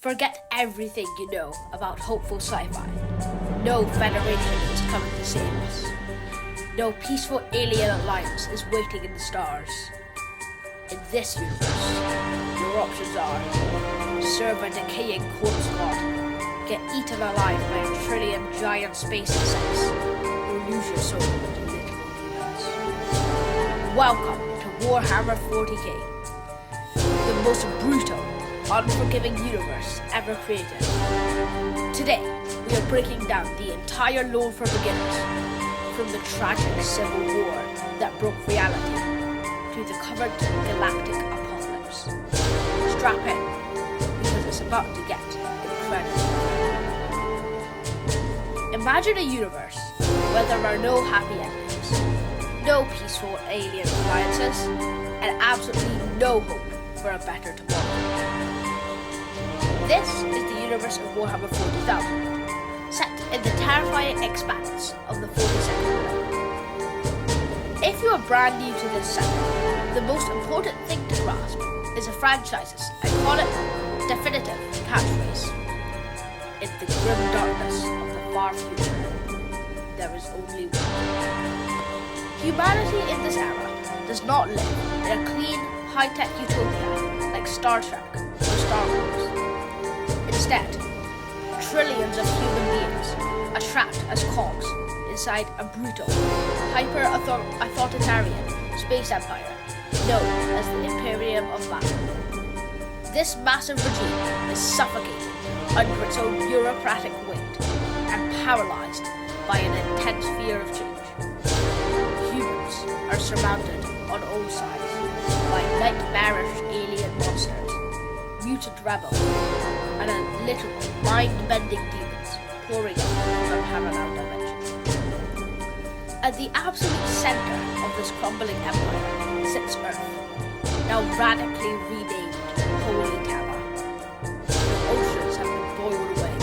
Forget everything you know about hopeful sci-fi. No Federation is coming to save us. No peaceful alien alliance is waiting in the stars. In this universe, your options are serve a decaying corpse god, get eaten alive by a trillion giant space insects, or lose your soul to literal demons. Welcome to Warhammer 40k, the most brutal, unforgiving universe ever created. Today, we are breaking down the entire lore for beginners, from the tragic civil war that broke reality to the covered galactic apocalypse. Strap in, because it's about to get incredible. Imagine a universe where there are no happy endings, no peaceful alien alliances, and absolutely no hope for a better tomorrow. This is the universe of Warhammer 40,000, set in the terrifying expanse of the 42nd realm. If you are brand new to this set, the most important thing to grasp is a franchise's iconic, definitive catchphrase. In the grim darkness of the far future, there is only one. Humanity in this era does not live in a clean, high-tech utopia like Star Trek or Star Wars. Instead, trillions of human beings are trapped as cogs inside a brutal, hyper-authoritarian space empire known as the Imperium of Battle. This massive regime is suffocating under its own bureaucratic weight and paralyzed by an intense fear of change. Humans are surrounded on all sides by nightmarish alien monsters, mutant rebels, and a literal mind-bending demons pouring out from a parallel dimension. At the absolute center of this crumbling empire sits Earth, now radically renamed Holy Terra. The oceans have been boiled away,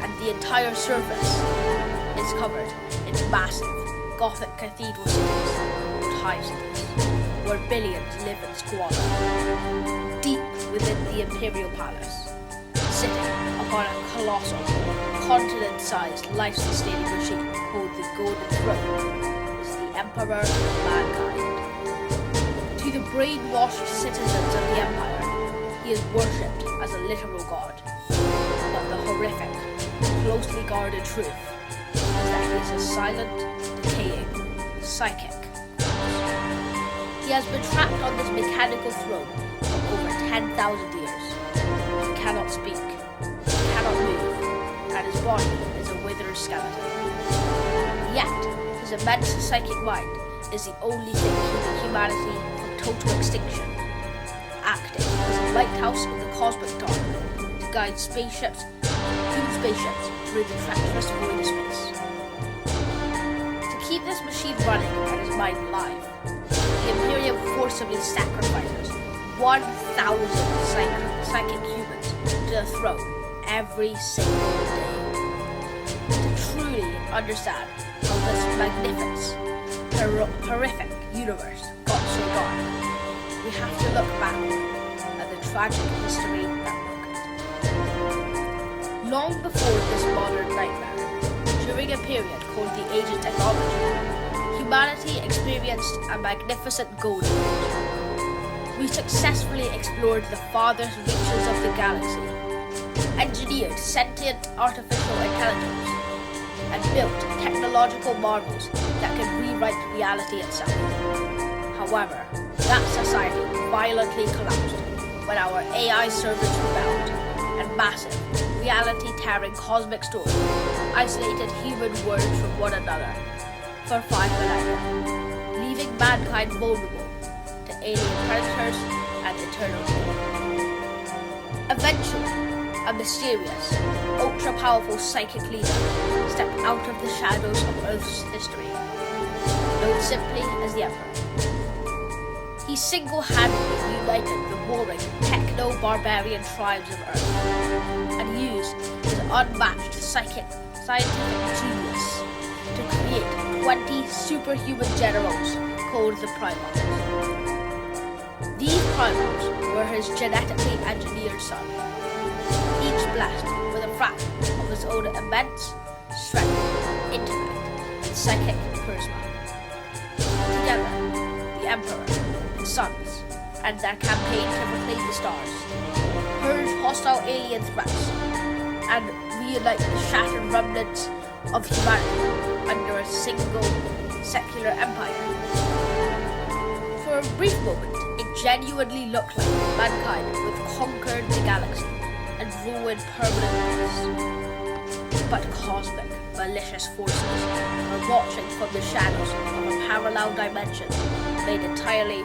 and the entire surface is covered in massive Gothic cathedral cities called hive cities, where billions live in squalor. Deep within the Imperial Palace, sitting upon a colossal, continent-sized, life-sustaining machine called the Golden Throne, is the Emperor of Mankind. To the brainwashed citizens of the Empire, he is worshipped as a literal god. But the horrific, closely guarded truth is that he is a silent, decaying, psychic corpse. He has been trapped on this mechanical throne for over 10,000 years. He cannot speak, cannot move, and his body is a withered skeleton. Yet, his immense psychic mind is the only thing keeping humanity from total extinction, acting as a lighthouse in the cosmic dark to guide human spaceships through the treacherous void of space. To keep this machine running and his mind alive, the Imperium forcibly sacrifices 1,000 psychic humans to the throne every single day. To truly understand how this magnificent, horrific universe got so dark, we have to look back at the tragic history that broke it. Long before this modern nightmare, during a period called the Age of Technology, humanity experienced a magnificent golden age. We successfully explored the farthest reaches of the galaxy, engineered sentient artificial intelligence, and built technological marvels that could rewrite reality itself. However, that society violently collapsed when our AI servers rebelled, and massive, reality-tearing cosmic storms isolated human worlds from one another for 5 millennia, leaving mankind vulnerable to alien predators and eternal doom. Eventually, a mysterious, ultra-powerful psychic leader stepped out of the shadows of Earth's history, known simply as the Emperor. He single-handedly united the warring techno-barbarian tribes of Earth, and used his unmatched scientific genius to create 20 superhuman generals called the Primarchs. These Primarchs were his genetically engineered son, fraction of his own immense strength, intellect, and psychic charisma. Together, the Emperor, his sons, and their campaign to reclaim the stars, purge hostile alien threats, and reunite the shattered remnants of humanity under a single secular empire. For a brief moment, it genuinely looked like mankind would conquer the galaxy and ruin permanent peace. But cosmic, malicious forces were watching from the shadows of a parallel dimension made entirely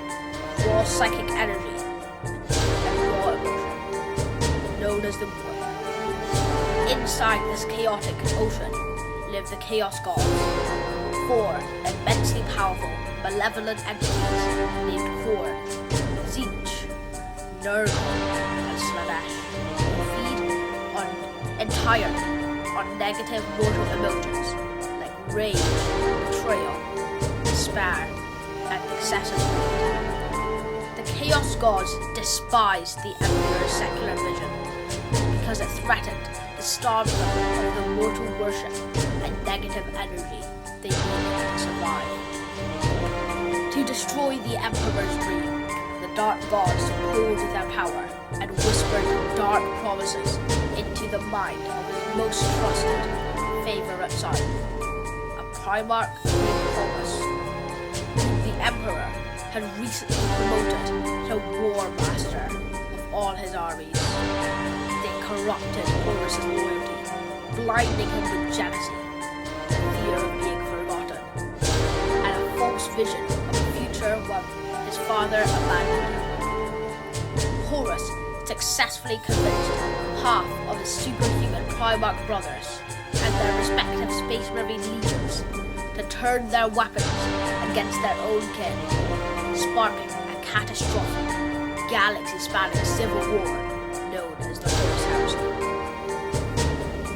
raw psychic energy and raw emotion, known as the Void. Inside this chaotic ocean lived the Chaos Gods, 4 immensely powerful, malevolent entities named Korn, Zeech, Nurgle, and Slanesh, who feed entirely on negative mortal emotions like rage, betrayal, despair, and excessive greed. The Chaos Gods despised the Emperor's secular vision because it threatened to starve them of the mortal worship and negative energy they needed to survive. To destroy the Emperor's dream, the Dark Gods pulled their power and whispered dark promises into the mind of his most trusted, favorite son, a Primarch named Horus, whom the Emperor had recently promoted to War Master of all his armies. They corrupted Horus's loyalty, blinding him with jealousy, fear of being forgotten, and a false vision of a future when his father abandoned him. Horus successfully convinced half of his superhuman Primarch brothers and their respective Space Marine legions to turn their weapons against their own kin, sparking a catastrophic, galaxy-spanning civil war known as the Horus Heresy.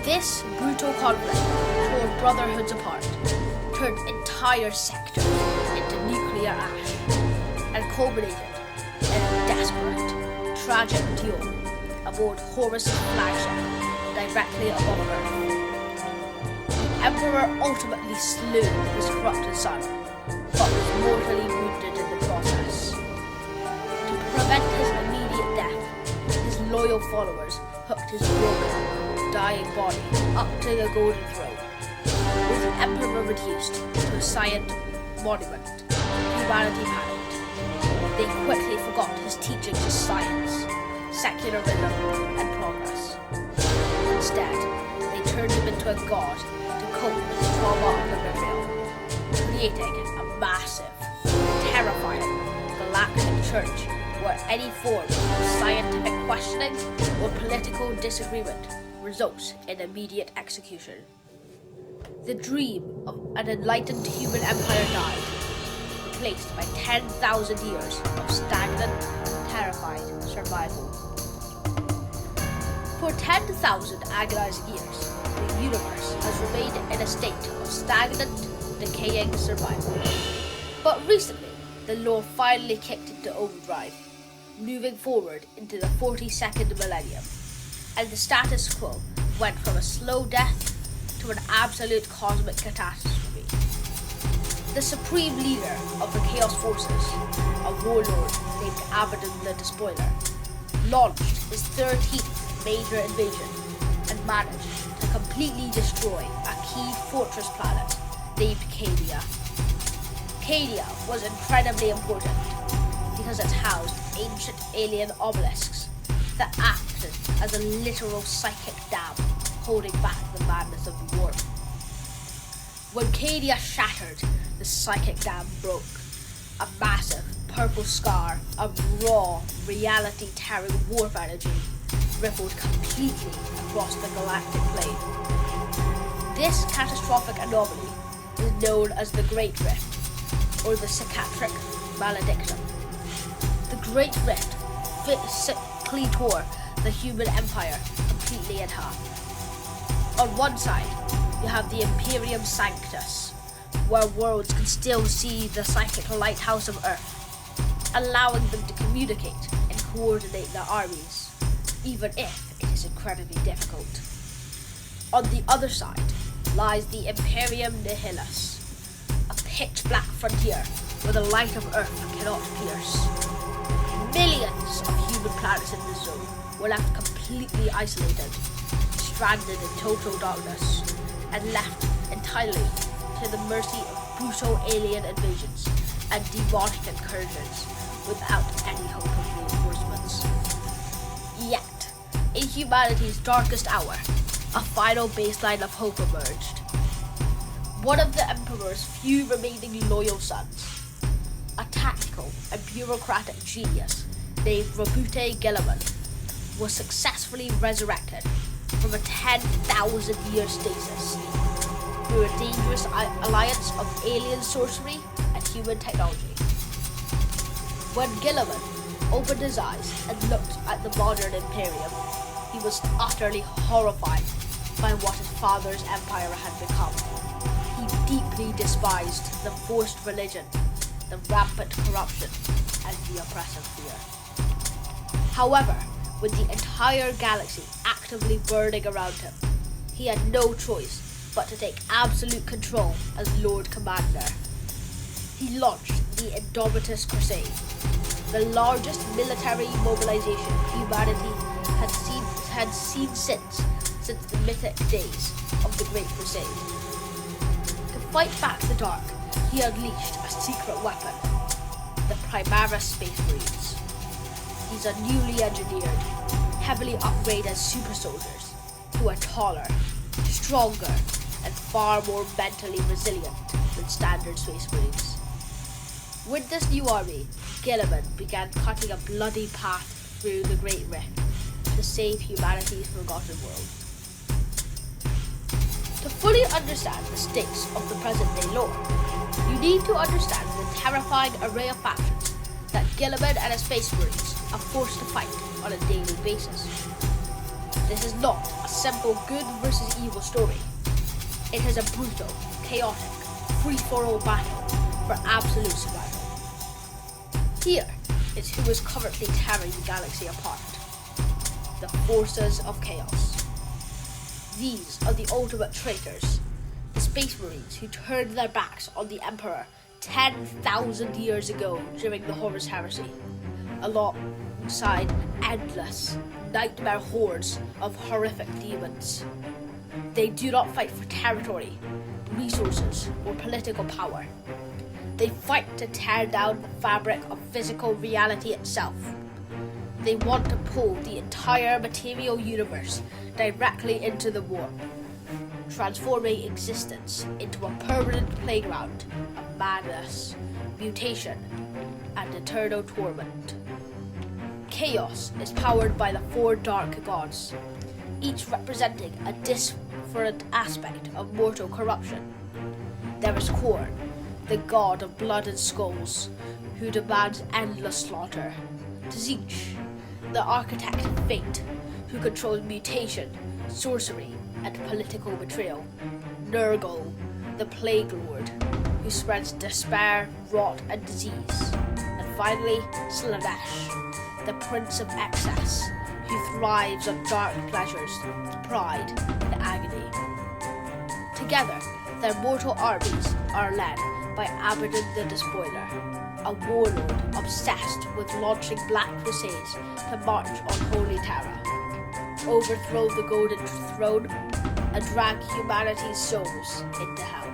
This brutal conflict tore brotherhoods apart, turned entire sectors into nuclear ash, and culminated in a desperate, tragic duel aboard Horus' flagship directly above Earth. The Emperor ultimately slew his corrupted son, but was mortally wounded in the process. To prevent his immediate death, his loyal followers hooked his broken, dying body up to the Golden Throne, with the Emperor reduced to a silent monument humanity panicked. They quickly forgot his teachings of science, secularism, and progress. Instead, they turned him into a god to cope with the trauma of the betrayal, creating a massive, terrifying, galactic church where any form of scientific questioning or political disagreement results in immediate execution. The dream of an enlightened human empire died, replaced by 10,000 years of stagnant, terrified survival. For 10,000 agonizing years, the universe has remained in a state of stagnant, decaying survival. But recently, the law finally kicked into overdrive, moving forward into the 42nd millennium, and the status quo went from a slow death to an absolute cosmic catastrophe. The supreme leader of the Chaos Forces, a warlord named Abaddon the Despoiler, launched his 13th major invasion and managed to completely destroy a key fortress planet named Cadia. Cadia was incredibly important because it housed ancient alien obelisks that acted as a literal psychic dam holding back the madness of the warp. When Cadia shattered, the psychic dam broke. A massive purple scar of raw, reality-tearing warp energy rippled completely across the galactic plane. This catastrophic anomaly is known as the Great Rift, or the Psychiatric Maledictum. The Great Rift physically tore the human empire completely in half. On one side, you have the Imperium Sanctus, where worlds can still see the psychic lighthouse of Earth, allowing them to communicate and coordinate their armies, even if it is incredibly difficult. On the other side lies the Imperium Nihilus, a pitch-black frontier where the light of Earth cannot pierce. Millions of human planets in this zone were left completely isolated, stranded in total darkness, and left entirely to the mercy of brutal alien invasions and demonic incursions without any hope of reinforcements. Yet, in humanity's darkest hour, a final baseline of hope emerged. One of the Emperor's few remaining loyal sons, a tactical and bureaucratic genius named Rabute Gilliman, was successfully resurrected from a 10,000-year stasis through a dangerous alliance of alien sorcery and human technology. When Gilliman opened his eyes and looked at the modern Imperium, he was utterly horrified by what his father's empire had become. He deeply despised the forced religion, the rampant corruption, and the oppressive fear. However, with the entire galaxy actively burning around him, he had no choice but to take absolute control as Lord Commander. He launched the Indomitus Crusade, the largest military mobilization humanity had seen since the mythic days of the Great Crusade. To fight back the dark, he unleashed a secret weapon, the Primaris Space Marines. These are newly engineered, heavily upgraded super soldiers who are taller, stronger, and far more mentally resilient than standard Space Marines. With this new army, Gilliman began cutting a bloody path through the Great Rift to save humanity's forgotten world. To fully understand the stakes of the present-day lore, you need to understand the terrifying array of factions that Gilliman and his Space Marines are forced to fight on a daily basis. This is not a simple good versus evil story. It is a brutal, chaotic, free-for-all battle for absolute survival. Here is who is currently tearing the galaxy apart: the forces of chaos. These are the ultimate traitors, the Space Marines who turned their backs on the Emperor 10,000 years ago during the Horus Heresy, alongside endless, nightmare hordes of horrific demons. They do not fight for territory, resources, or political power. They fight to tear down the fabric of physical reality itself. They want to pull the entire material universe directly into the warp, transforming existence into a permanent playground of madness, mutation, and eternal torment. Chaos is powered by the four dark gods, each representing a different aspect of mortal corruption. There is Khorne, the god of blood and skulls, who demands endless slaughter. Tzeentch, the architect of fate, who controls mutation, sorcery, and political betrayal. Nurgle, the plague lord, who spreads despair, rot, and disease. And finally, Slaanesh, the prince of excess, who thrives on dark pleasures, pride, and agony. Together, their mortal armies are led by Abaddon the Despoiler, a warlord obsessed with launching black crusades to march on Holy Terra, overthrow the Golden Throne, and drag humanity's souls into hell.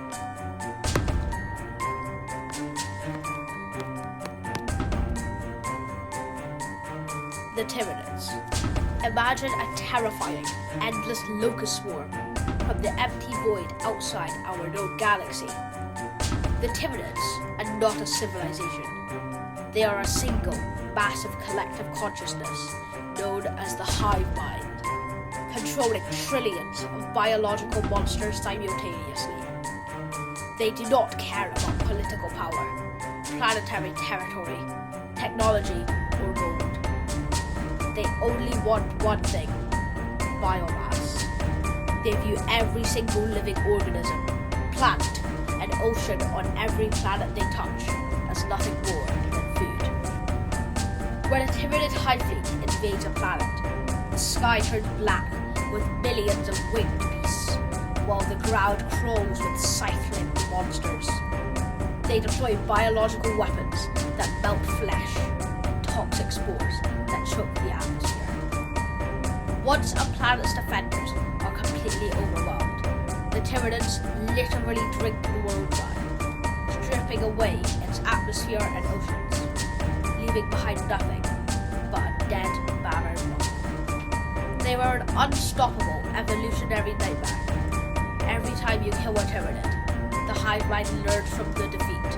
The Tyranids. Imagine a terrifying, endless locust swarm from the empty void outside our known galaxy. The Tyranids are not a civilization. They are a single, massive collective consciousness known as the Hive Mind, controlling trillions of biological monsters simultaneously. They do not care about political power, planetary territory, technology, or gold. They only want one thing: biomass. They view every single living organism, plant, and ocean on every planet they touch as nothing more than food. When a Tyranid hive fleet invades a planet, the sky turns black with millions of winged beasts while the ground crawls with scythe-limbed monsters. They deploy biological weapons that melt flesh and toxic spores that choke the atmosphere. Once a planet's defenders are completely overwhelmed, the Tyranids literally drink the world dry, stripping away its atmosphere and oceans, leaving behind nothing but a dead, barren rock. They were an unstoppable evolutionary nightmare. Every time you kill a Tyranid, the hive mind learns from the defeat,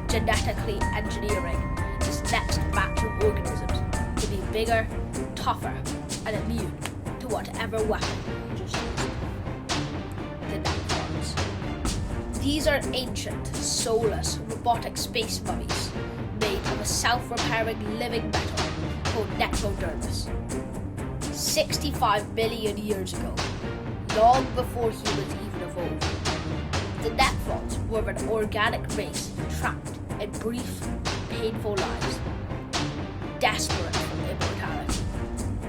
genetically engineering this next batch of organisms to be bigger, tougher, and immune to whatever weapon you just used. The Necrons. These are ancient, soulless, robotic space mummies made of a self-repairing living metal called necrodermis. 65 million years ago, long before humans even evolved, the Necrons were an organic race trapped in brief, painful lives, desperate for immortality.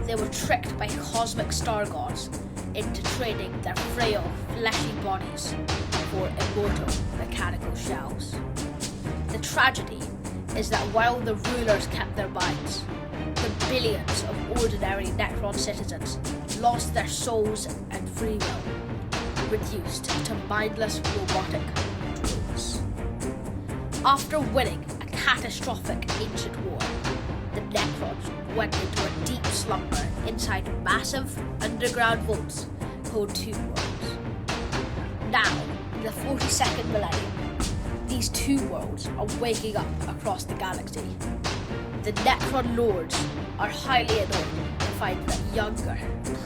They were tricked by cosmic star gods into trading their frail, fleshy bodies for immortal mechanical shells. The tragedy is that while the rulers kept their minds, the billions of ordinary Necron citizens lost their souls and free will, reduced to mindless robotic drones. After winning a catastrophic ancient war, the Necrons went into a deep slumber inside massive underground vaults called Tomb Worlds. Now, in the 42nd millennium, these Tomb Worlds are waking up across the galaxy. The Necron Lords are highly annoyed to find that younger,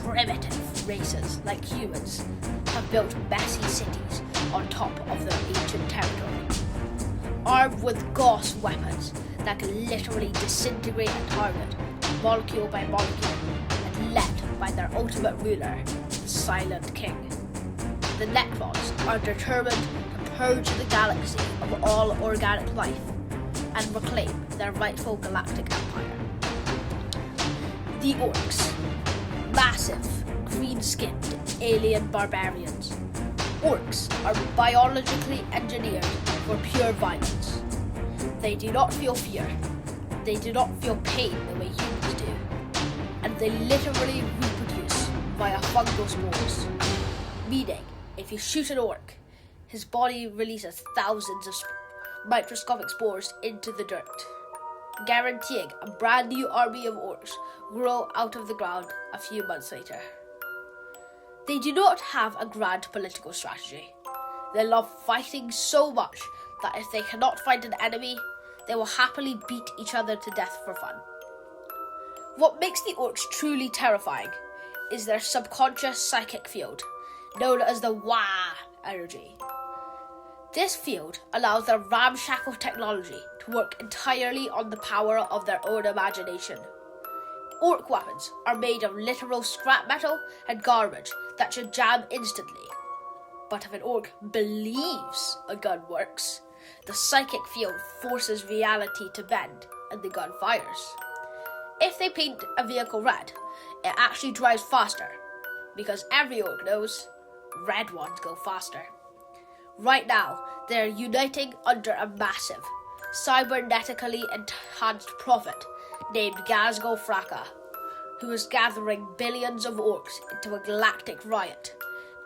primitive races like humans have built messy cities on top of their ancient territory. Armed with gauss weapons that can literally disintegrate a target molecule by molecule, and led by their ultimate ruler, the Silent King. The Necrons are determined to purge the galaxy of all organic life and reclaim their rightful galactic empire. The Orcs. Massive, green-skinned alien barbarians. Orcs are biologically engineered for pure violence. They do not feel fear. They do not feel pain the way humans do. And they literally reproduce via fungal spores. Meaning, if you shoot an orc, his body releases thousands of microscopic spores into the dirt, guaranteeing a brand new army of orcs grow out of the ground a few months later. They do not have a grand political strategy. They love fighting so much that if they cannot find an enemy, they will happily beat each other to death for fun. What makes the orcs truly terrifying is their subconscious psychic field, known as the Wah energy. This field allows their ramshackle technology to work entirely on the power of their own imagination. Orc weapons are made of literal scrap metal and garbage that should jam instantly. But if an orc believes a gun works, the psychic field forces reality to bend and the gun fires. If they paint a vehicle red, it actually drives faster, because every orc knows red ones go faster. Right now, they are uniting under a massive, cybernetically enhanced prophet named Gazgul Fraka, who is gathering billions of orcs into a galactic riot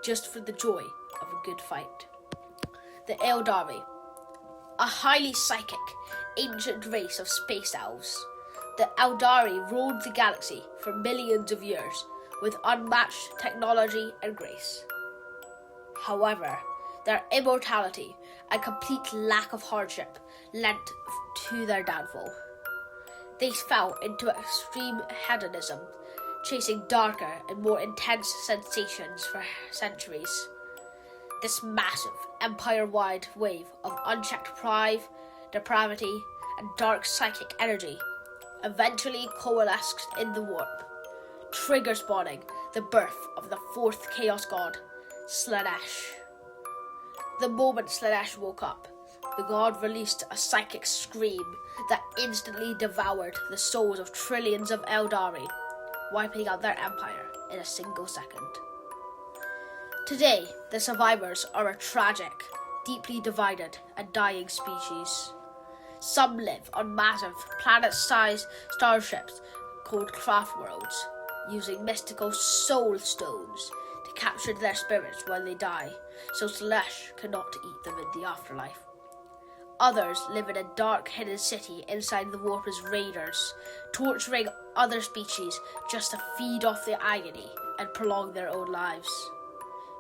just for the joy of a good fight. The Eldari, a highly psychic, ancient race of space elves. The Eldari ruled the galaxy for millions of years with unmatched technology and grace. However, their immortality and complete lack of hardship led to their downfall. They fell into extreme hedonism, chasing darker and more intense sensations for centuries. This massive, empire-wide wave of unchecked pride, depravity, and dark psychic energy eventually coalesced in the warp, trigger spawning the birth of the fourth Chaos God, Slaanesh. The moment Slaanesh woke up, the god released a psychic scream that instantly devoured the souls of trillions of Eldari, wiping out their empire in a single second. Today, the survivors are a tragic, deeply divided and dying species. Some live on massive, planet-sized starships called craft worlds, using mystical soul stones to capture their spirits when they die, so Slash cannot eat them in the afterlife. Others live in a dark, hidden city inside the Warp's raiders, torturing other species just to feed off their agony and prolong their own lives.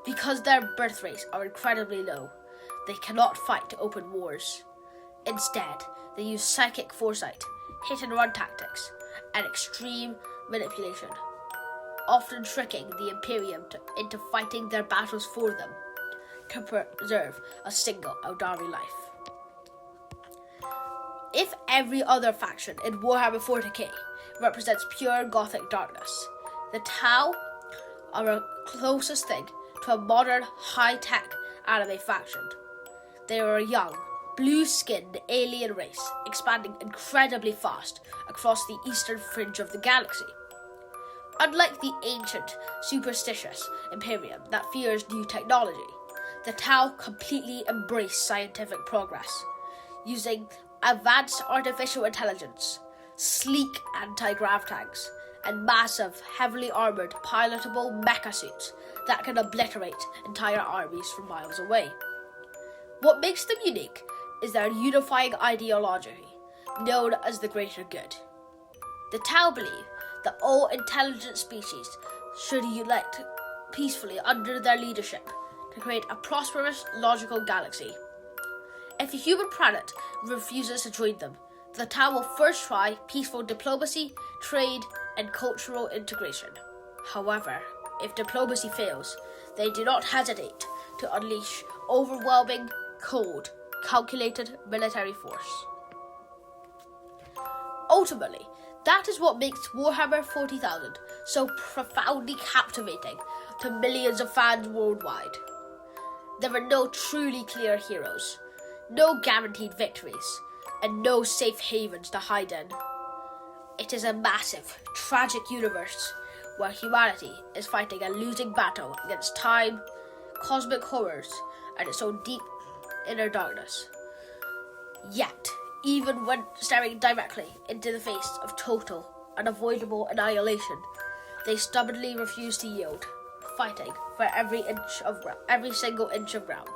Because their birth rates are incredibly low, they cannot fight open wars. Instead, they use psychic foresight, hit-and-run tactics, and extreme manipulation, often tricking the Imperium into fighting their battles for them to preserve a single Eldari life. If every other faction in Warhammer 40k represents pure Gothic darkness, the Tau are the closest thing to a modern, high-tech anime faction. They are a young, blue-skinned alien race expanding incredibly fast across the eastern fringe of the galaxy. Unlike the ancient, superstitious Imperium that fears new technology, the Tau completely embrace scientific progress, using advanced artificial intelligence, sleek anti-grav tanks, and massive, heavily armoured, pilotable mecha suits that can obliterate entire armies from miles away. What makes them unique is their unifying ideology, known as the greater good. The Tau believe that all intelligent species should unite peacefully under their leadership to create a prosperous, logical galaxy. If a human planet refuses to join them, the Tau will first try peaceful diplomacy, trade, and cultural integration. However, if diplomacy fails, they do not hesitate to unleash overwhelming, cold, calculated military force. Ultimately, that is what makes Warhammer 40,000 so profoundly captivating to millions of fans worldwide. There are no truly clear heroes, no guaranteed victories, and no safe havens to hide in. It is a massive, tragic universe where humanity is fighting a losing battle against time, cosmic horrors, and its own deep inner darkness. Yet, even when staring directly into the face of total, unavoidable annihilation, they stubbornly refuse to yield, fighting for every single inch of ground.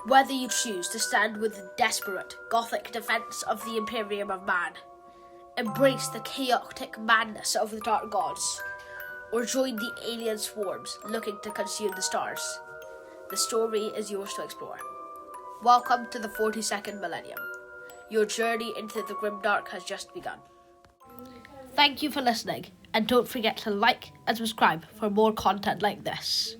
Whether you choose to stand with the desperate, Gothic defense of the Imperium of Man, embrace the chaotic madness of the Dark Gods, or join the alien swarms looking to consume the stars, the story is yours to explore. Welcome to the 42nd Millennium. Your journey into the grimdark has just begun. Thank you for listening, and don't forget to like and subscribe for more content like this.